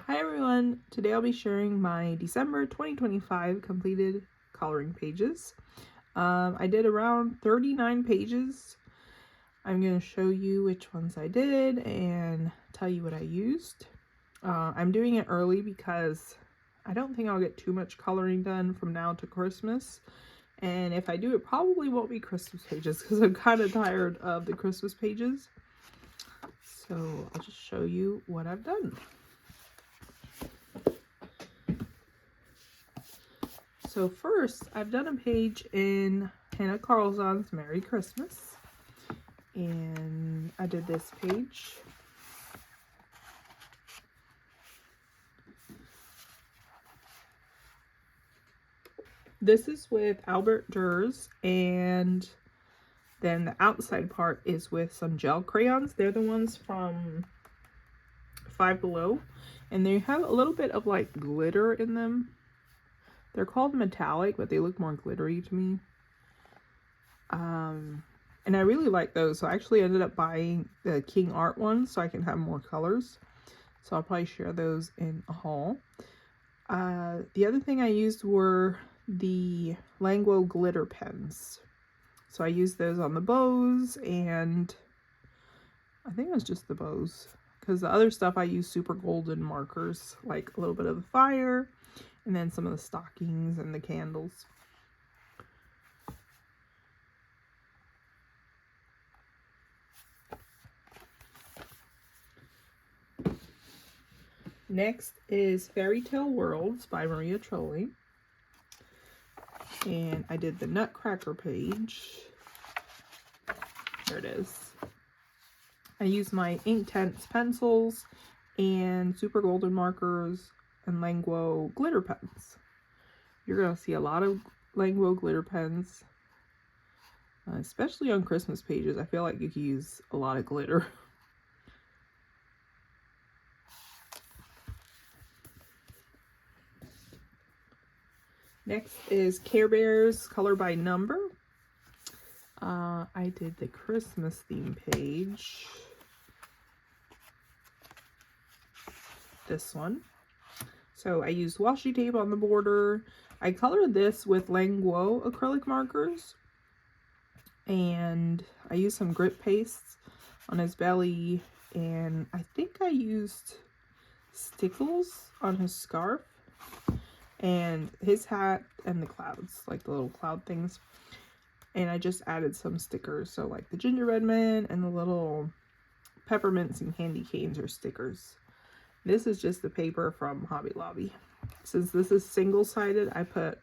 Hi everyone! Today I'll be sharing my December 2025 completed coloring pages. I did around 39 pages. I'm going to show you which ones I did and tell you what I used. I'm doing it early because I don't think I'll get too much coloring done from now to Christmas. And if I do, it probably won't be Christmas pages because I'm kind of tired of the Christmas pages. So I'll just show you what I've done. So first, I've done a page in Hannah Carlson's Merry Christmas, and I did this page. This is with Albert Durs, and then the outside part is with some gel crayons. They're the ones from Five Below, and they have a little bit of like glitter in them. They're called metallic, but they look more glittery to me. And I really like those, so I actually ended up buying the King Art ones so I can have more colors. So I'll probably share those in a haul. The other thing I used were the Languo glitter pens. So I used those on the bows, and I think it was just the bows, because the other stuff I used super golden markers, like a little bit of the fire, and then some of the stockings and the candles. Next is Fairytale Worlds by Maria Trolli. And I did the Nutcracker page. There it is. I used my Inktense pencils and super golden markers and Languo glitter pens. You're going to see a lot of Languo glitter pens, especially on Christmas pages. I feel like you could use a lot of glitter. Next is Care Bears Color by Number. I did the Christmas theme page. This one. So I used washi tape on the border. I colored this with Languo acrylic markers. And I used some grit pastes on his belly. And I think I used stickles on his scarf. And his hat and the clouds, like the little cloud things. And I just added some stickers, so like the gingerbread man and the little peppermints and candy canes are stickers. This is just the paper from Hobby Lobby. Since this is single-sided, I put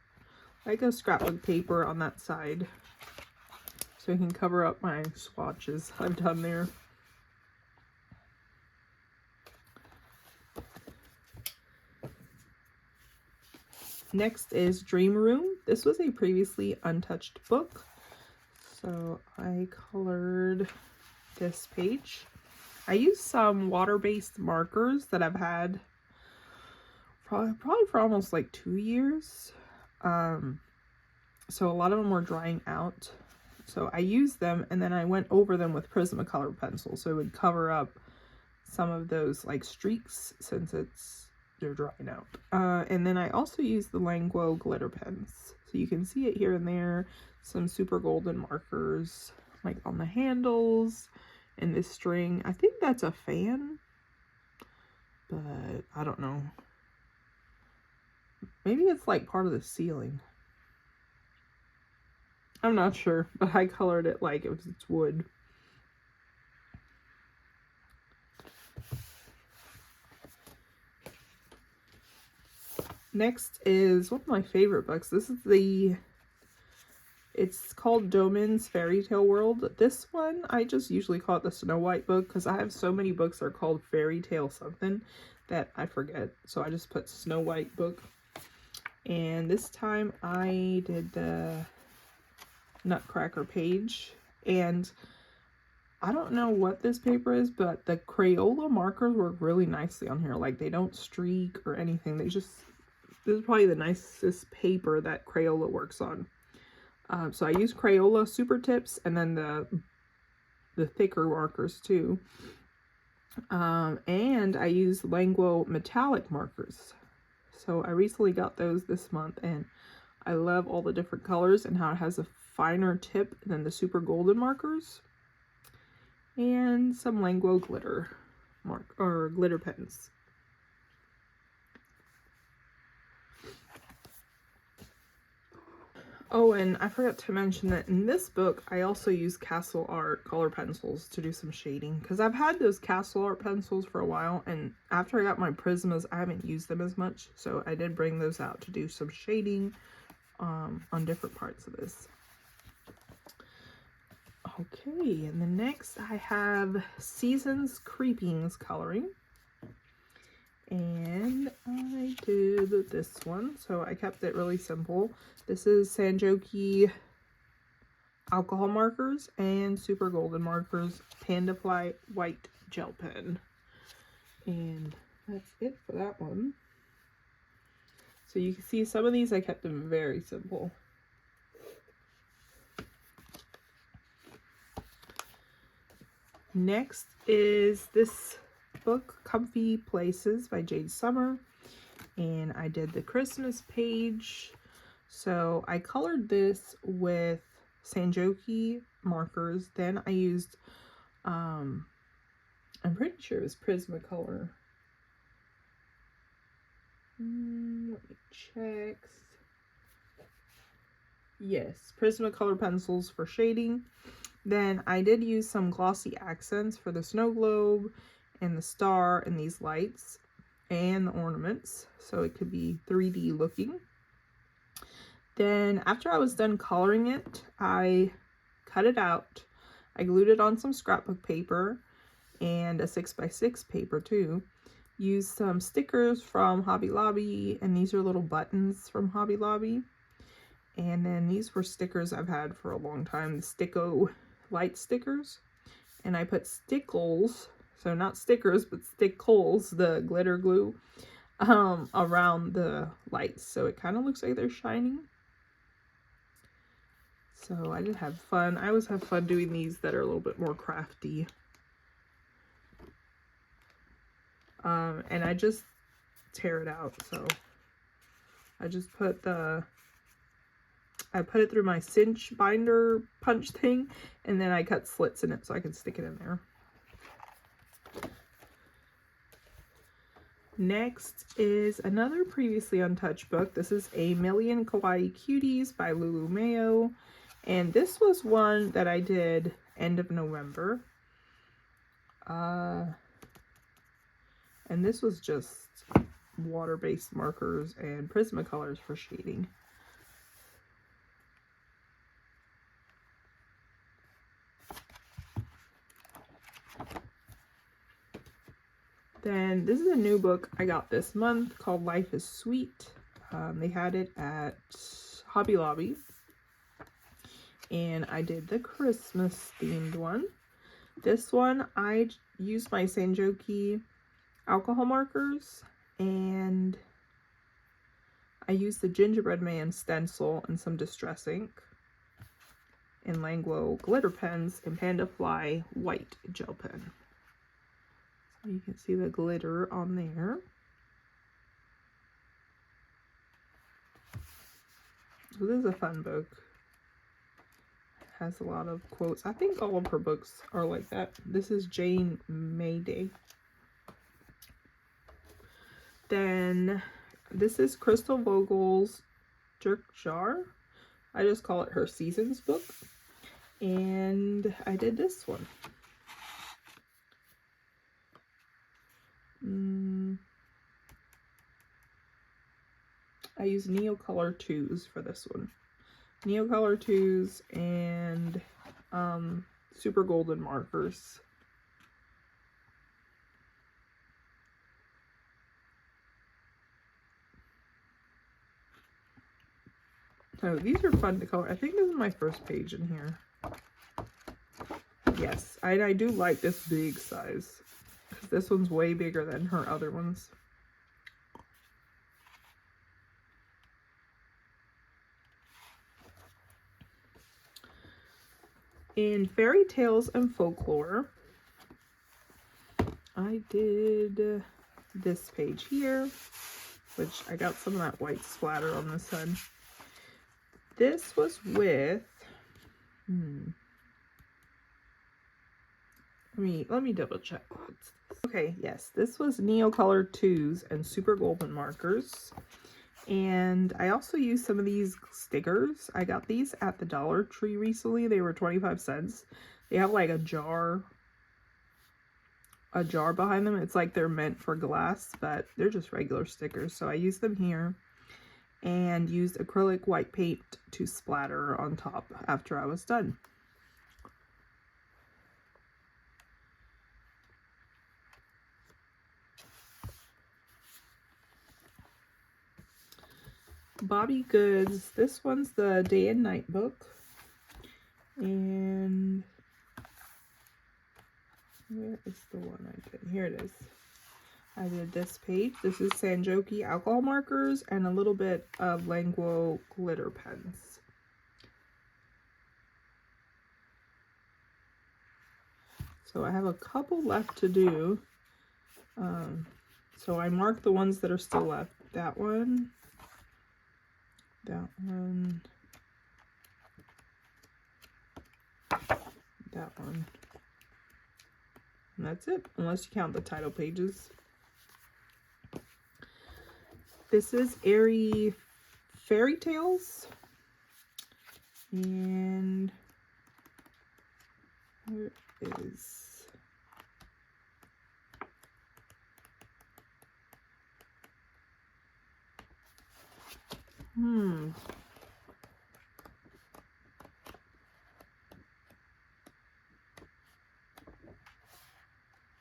like a scrapbook paper on that side so I can cover up my swatches I've done there. Next is Dream Room. This was a previously untouched book. So I colored this page. I used some water-based markers that I've had probably for almost like 2 years. So a lot of them were drying out. So I used them and then I went over them with Prismacolor pencil. So it would cover up some of those like streaks since they're drying out. And then I also used the Languo glitter pens. So you can see it here and there. Some super golden markers like on the handles and this string. I think that's a fan, but I don't know. Maybe it's like part of the ceiling. I'm not sure, but I colored it like it's wood. Next is one of my favorite books. This is it's called Domin's Fairytale World. This one, I just usually call it the Snow White book because I have so many books that are called Fairytale something that I forget. So I just put Snow White book. And this time I did the Nutcracker page. And I don't know what this paper is, but the Crayola markers work really nicely on here. Like they don't streak or anything. This is probably the nicest paper that Crayola works on. So I use Crayola Super Tips and then the thicker markers too. And I use Languo metallic markers. So I recently got those this month, and I love all the different colors and how it has a finer tip than the super golden markers. And some Languo glitter glitter pens. Oh, and I forgot to mention that in this book, I also use Castle Art color pencils to do some shading. Because I've had those Castle Art pencils for a while, and after I got my Prismas, I haven't used them as much. So I did bring those out to do some shading on different parts of this. Okay, and then next I have Seasons Creepings coloring. And I did this one, so I kept it really simple. This is Sanjoki alcohol markers and super golden markers, Panda Fly white gel pen. And that's it for that one. So you can see some of these I kept them very simple. Next is this book, Comfy Places by Jade Summer, and I did the Christmas page. So I colored this with Sanjoki markers, then I used I'm pretty sure it was Prismacolor. Let me check. Yes, Prismacolor pencils for shading. Then I did use some glossy accents for the snow globe and the star and these lights and the ornaments, so it could be 3D looking. Then after I was done coloring it, I cut it out. I glued it on some scrapbook paper and a 6x6 paper too. Used some stickers from Hobby Lobby, and these are little buttons from Hobby Lobby. And then these were stickers I've had for a long time, the Sticko light stickers. And I put stickles, so not stickers, but stickles, the glitter glue, around the lights. So it kind of looks like they're shining. So I did have fun. I always have fun doing these that are a little bit more crafty. And I just tear it out. So I just put I put it through my cinch binder punch thing, and then I cut slits in it so I can stick it in there. Next is another previously untouched book. This is A Million Kawaii Cuties by Lulu Mayo. And this was one that I did end of November. And this was just water-based markers and Prismacolors for shading. Then this is a new book I got this month called Life is Sweet. They had it at Hobby Lobby. And I did the Christmas themed one. This one I used my Sanjoki alcohol markers, and I used the Gingerbread Man stencil and some distress ink, and Languo glitter pens, and Panda Fly white gel pen. So you can see the glitter on there. So this is a fun book. Has a lot of quotes. I think all of her books are like that. This is Jane Mayday. Then this is Crystal Vogel's Jerk Jar. I just call it her Seasons book. And I did this one. I used Neocolor 2s for this one. Neocolor 2s and super golden markers. So these are fun to color. I think this is my first page in here. Yes, I do like this big size, because this one's way bigger than her other ones. In Fairy Tales and Folklore, I did this page here, which I got some of that white splatter on this side. This was with, let me double check. Okay, yes, this was Neocolor 2s and Super Golden markers. And I also used some of these stickers. I got these at the Dollar Tree recently. They were 25 cents. They have like a jar behind them. It's like they're meant for glass, but they're just regular stickers. So I used them here and used acrylic white paint to splatter on top after I was done. Bobby Goods. This one's the Day and Night book. And where is the one I did? Here it is. I did this page. This is Sanjoki alcohol markers and a little bit of Languo glitter pens. So I have a couple left to do. So I marked the ones that are still left. That one. That one. That one. And that's it, unless you count the title pages. This is Airy Fairytales. And where is...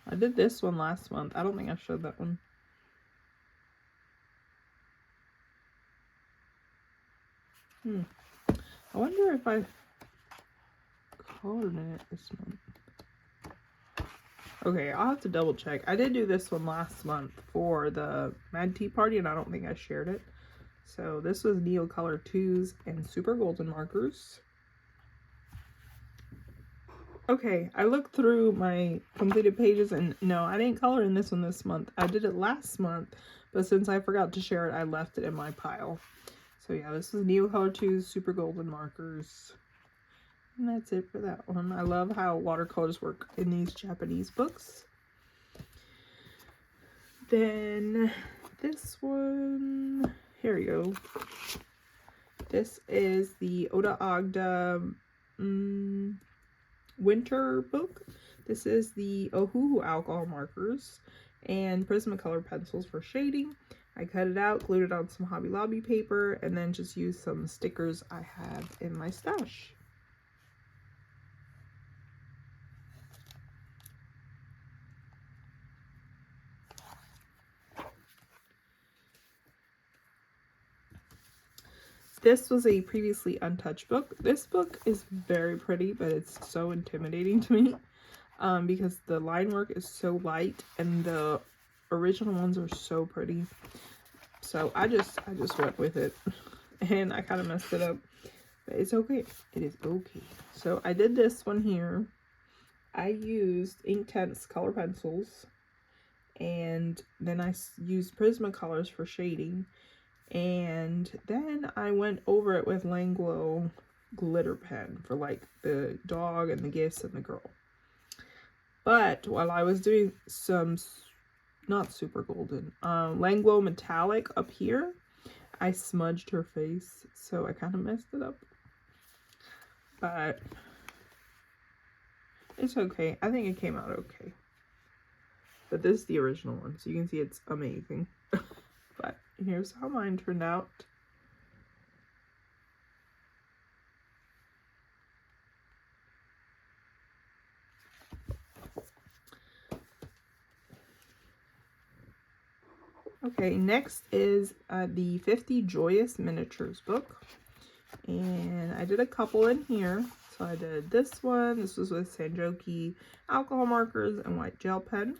I did this one last month. I don't think I showed that one. I wonder if I colored in it this month. Okay, I'll have to double check. I did do this one last month for the Mad Tea Party, and I don't think I shared it. So this was Neocolor 2s and Super Golden markers. Okay, I looked through my completed pages, and no, I didn't color in this one this month. I did it last month, but since I forgot to share it, I left it in my pile. So yeah, this is Neocolor 2's Super Golden markers. And that's it for that one. I love how watercolors work in these Japanese books. Then this one, here we go. This is the Oda Agda winter book. This is the Ohuhu alcohol markers and Prismacolor pencils for shading. I cut it out, glued it on some Hobby Lobby paper, and then just used some stickers I have in my stash. This was a previously untouched book. This book is very pretty, but it's so intimidating to me because the line work is so light and the original ones are so pretty. So I just went with it and I kind of messed it up, but it's okay. It is okay. So I did this one here. I used Inktense color pencils, and then I used Prismacolors for shading. And then I went over it with Languo glitter pen for like the dog and the gifts and the girl. But while I was doing some, not super golden, Languo metallic up here, I smudged her face. So I kind of messed it up. But it's okay. I think it came out okay. But this is the original one, so you can see it's amazing. But here's how mine turned out. Okay, next is the 50 Joyous Miniatures book. And I did a couple in here. So I did this one. This was with Sanjoki alcohol markers and white gel pen.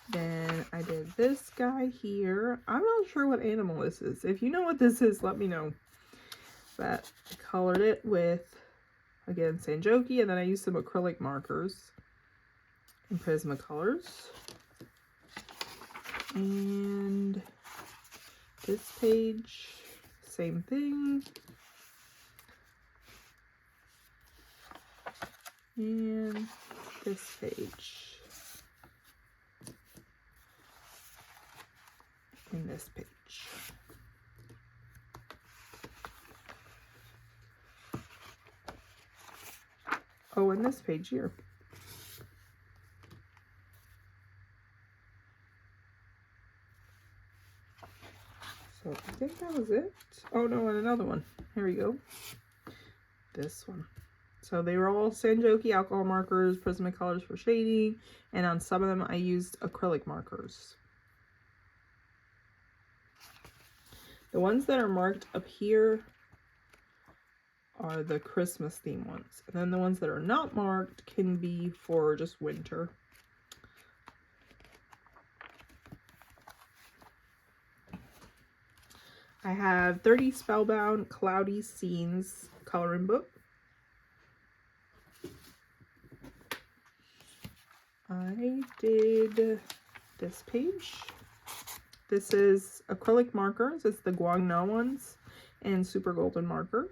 Then I did this guy here. I'm not sure what animal this is. If you know what this is, let me know. But I colored it with, again, Sanjoki, and then I used some acrylic markers. in Prismacolors. And this page, same thing. And this page. And this page. Oh, and this page here. So I think that was it. Oh no, and another one. Here we go. This one. So they were all Sanjoki alcohol markers, Prismacolors for shading, and on some of them I used acrylic markers. The ones that are marked up here are the Christmas theme ones. And then the ones that are not marked can be for just winter. I have 30 Spellbound Cloudy Scenes coloring book. I did this page. This is acrylic markers. It's the Guangna ones and super golden marker.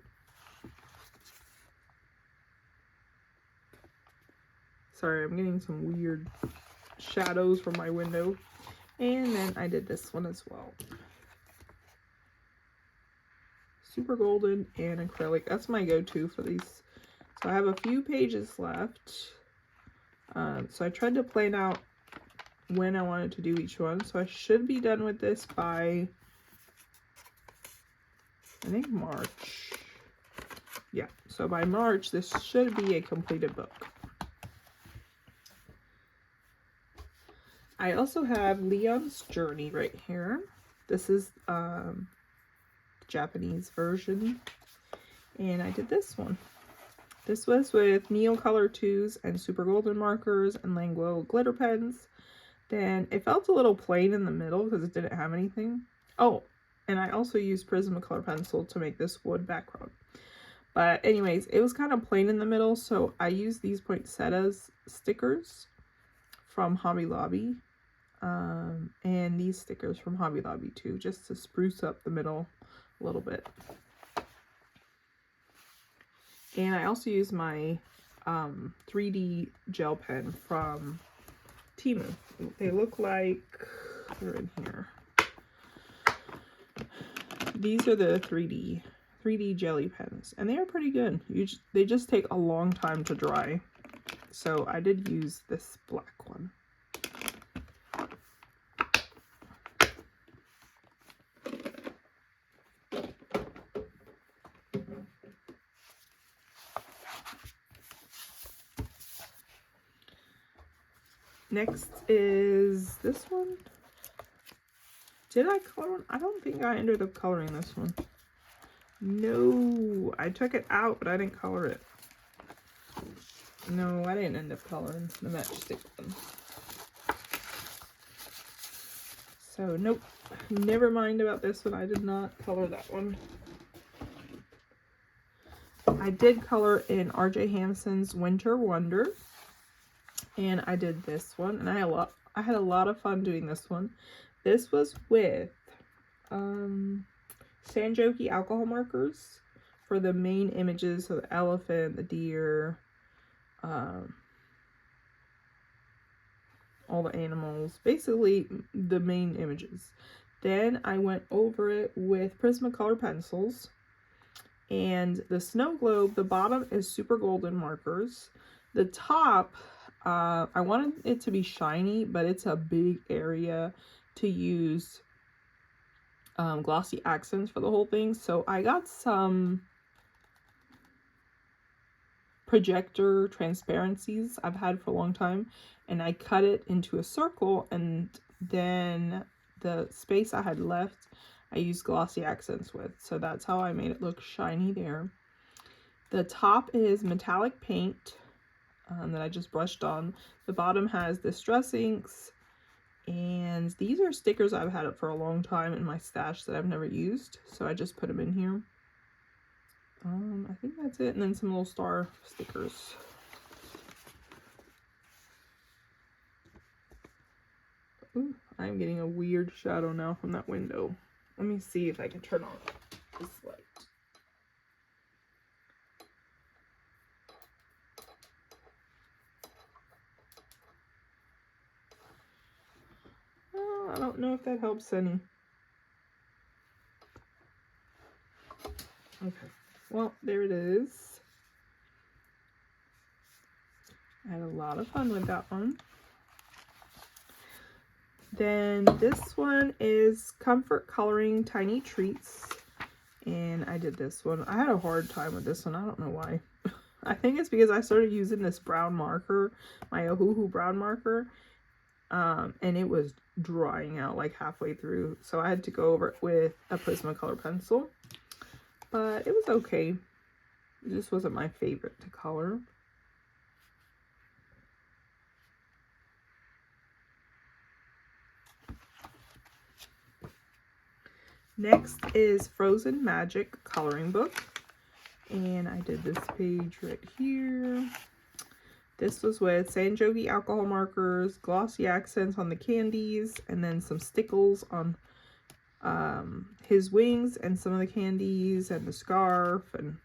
Sorry, I'm getting some weird shadows from my window. And then I did this one as well. Super golden and acrylic. That's my go-to for these. So I have a few pages left. So I tried to plan out when I wanted to do each one. So I should be done with this by, I think, March. Yeah, so by March, this should be a completed book. I also have Leon's Journey right here. This is the Japanese version. And I did this one. This was with Neo Color 2s and Super Golden markers and Languo glitter pens. Then it felt a little plain in the middle because it didn't have anything. Oh, and I also used Prismacolor pencil to make this wood background. But anyways, it was kind of plain in the middle, so I used these poinsettias stickers from Hobby Lobby. And these stickers from Hobby Lobby too, just to spruce up the middle a little bit. And I also use my 3D gel pen from Temu. They look like, they're in here. These are the 3D jelly pens, and they are pretty good. They just take a long time to dry. So I did use this black one. Next is this one. Did I color one? I don't think I ended up coloring this one. No, I took it out, but I didn't color it. No, I didn't end up coloring the matchstick one. So, nope. Never mind about this one. I did not color that one. I did color in RJ Hampson's Winter Wonder. And I did this one, and I had a lot of fun doing this one. This was with Sanjoki alcohol markers for the main images, so the elephant, the deer, all the animals, basically the main images. Then I went over it with Prismacolor pencils, and the snow globe, the bottom is super golden markers. The top, I wanted it to be shiny, but it's a big area to use glossy accents for the whole thing. So I got some projector transparencies I've had for a long time, and I cut it into a circle, and then the space I had left I used glossy accents with. So that's how I made it look shiny there. The top is metallic paint that I just brushed on. The bottom has Distress inks, and these are stickers I've had up for a long time in my stash that I've never used, so I just put them in here. I think that's it, and then some little star stickers. Ooh, I'm getting a weird shadow now from that window. Let me see if I can turn on this light. Oh, I don't know if that helps any. Okay, well, there it is. I had a lot of fun with that one. Then this one is Comfort Coloring Tiny Treats. And I did this one. I had a hard time with this one. I don't know why. I think it's because I started using this brown marker, my Ohuhu brown marker. And it was drying out like halfway through. So I had to go over it with a Prismacolor pencil. But it was okay. It just wasn't my favorite to color. Next is Frozen Magic coloring book, and I did this page right here. This was with Sanjogi alcohol markers, glossy accents on the candies, and then some stickles on his wings and some of the candies and the scarf. And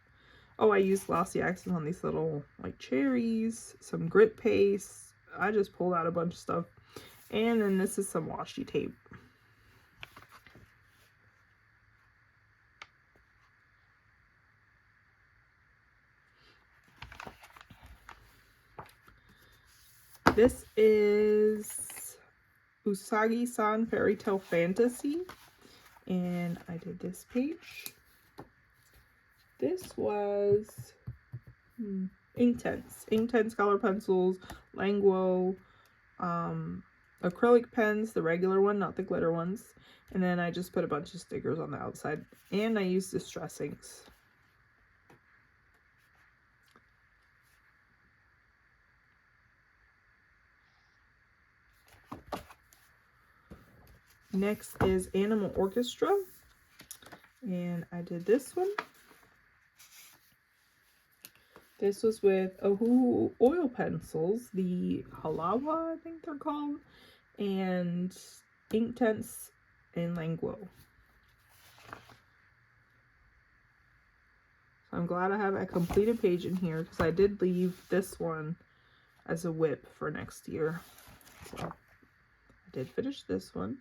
oh, I used glossy accents on these little like cherries, some grit paste. I just pulled out a bunch of stuff. And then this is some washi tape. This is Usagi-san Fairytale Fantasy, and I did this page. This was Inktense color pencils, Languo, acrylic pens, the regular one, not the glitter ones, and then I just put a bunch of stickers on the outside, and I used Distress inks. Next is Animal Orchestra, and I did this one. This was with Ohuhu oil pencils, the Halawa, I think they're called, and Inktense and Languo. So I'm glad I have a completed page in here because I did leave this one as a whip for next year. So I did finish this one.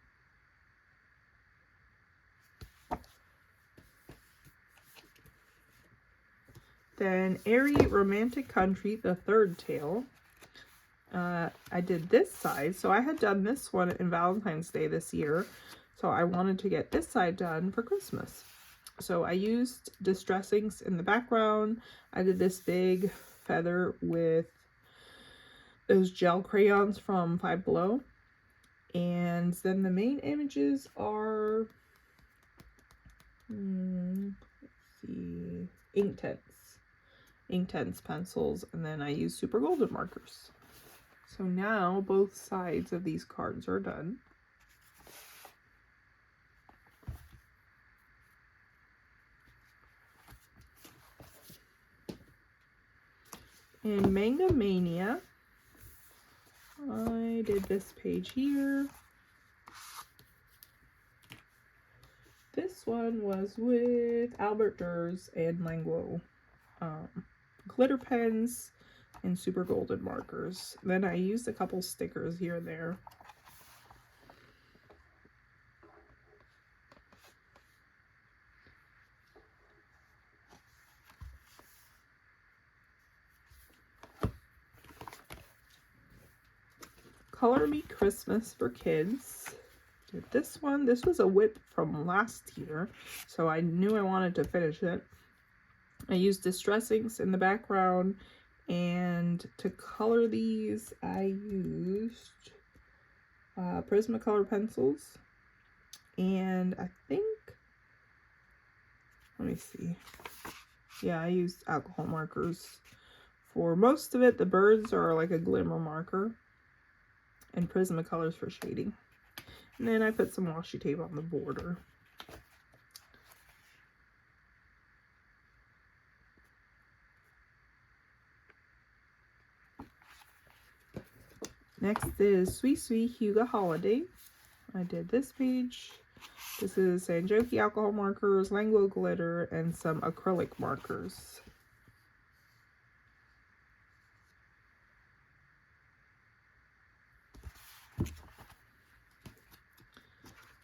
Then Airy Romantic Country, the third tale. I did this side. So I had done this one in Valentine's Day this year. So I wanted to get this side done for Christmas. So I used Distress inks in the background. I did this big feather with those gel crayons from Five Below. And then the main images are, let's see, Inktense pencils, and then I use Super Golden markers. So now both sides of these cards are done. In Manga Mania, I did this page here. This one was with Albert Durs and Languo glitter pens and Super Golden markers. Then I used a couple stickers here and there. Color Me Christmas for Kids. Did this one. This was a whip from last year, so I knew I wanted to finish it. I used Distress inks in the background, and to color these I used Prismacolor pencils, and I think, let me see, yeah, I used alcohol markers for most of it. The birds are like a glimmer marker, and Prismacolors for shading. And then I put some washi tape on the border. Next is Sweet Sweet Huga Holiday. I did this page. This is Sanjoki alcohol markers, Languo glitter, and some acrylic markers.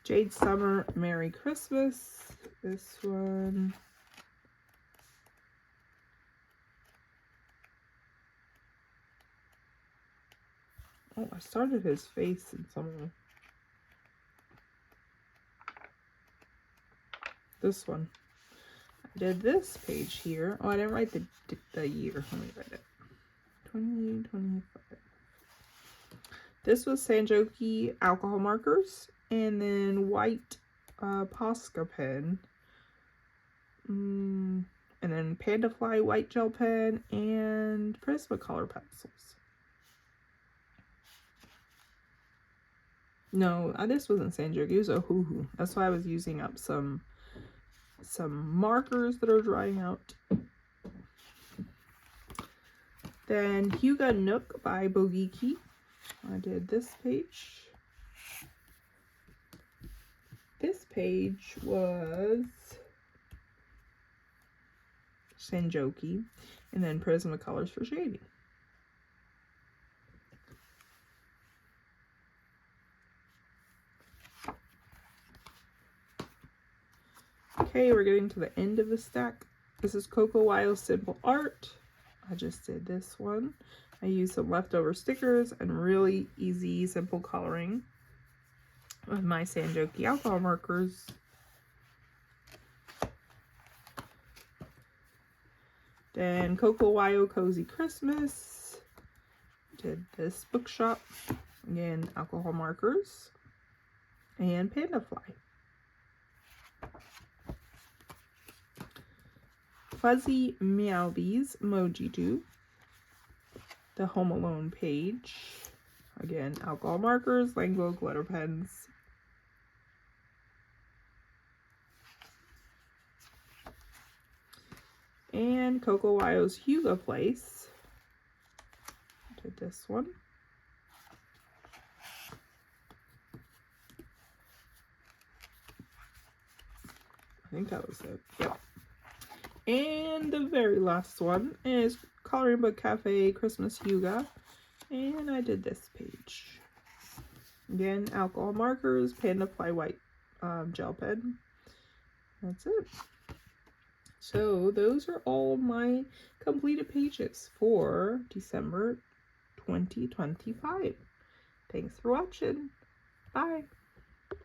Jade Summer, Merry Christmas. This one. Oh, I started his face in somewhere. This one. I did this page here. Oh, I didn't write the year. Let me write it. 2025. This was Sanjoki alcohol markers, and then white Posca pen, and then Panda Fly white gel pen, and Prismacolor pencils. No, this wasn't Sanjoki, it was Ohuhu. That's why I was using up some markers that are drying out. Then Hyuga Nook by Bogiki. I did this page. This page was Sanjoki, and then Prismacolors for shading. Okay, we're getting to the end of the stack. This is Coco Wild's Simple Art. I just did this one. I used some leftover stickers and really easy, simple coloring with my Sanjoki alcohol markers. Then Coco Wyo Cozy Christmas. Did this bookshop. Again, alcohol markers. And Panda Fly. Fuzzy Meowbies Emoji Do. The Home Alone page. Again, alcohol markers, Languo glitter pens. And Coco Wyo's Hyuga Place. Did this one. I think that was it. Yep. And the very last one is Coloring Book Cafe Christmas Hyuga. And I did this page. Again, alcohol markers, Panda Fly white gel pen. That's it. So those are all my completed pages for December 2025. Thanks for watching. Bye.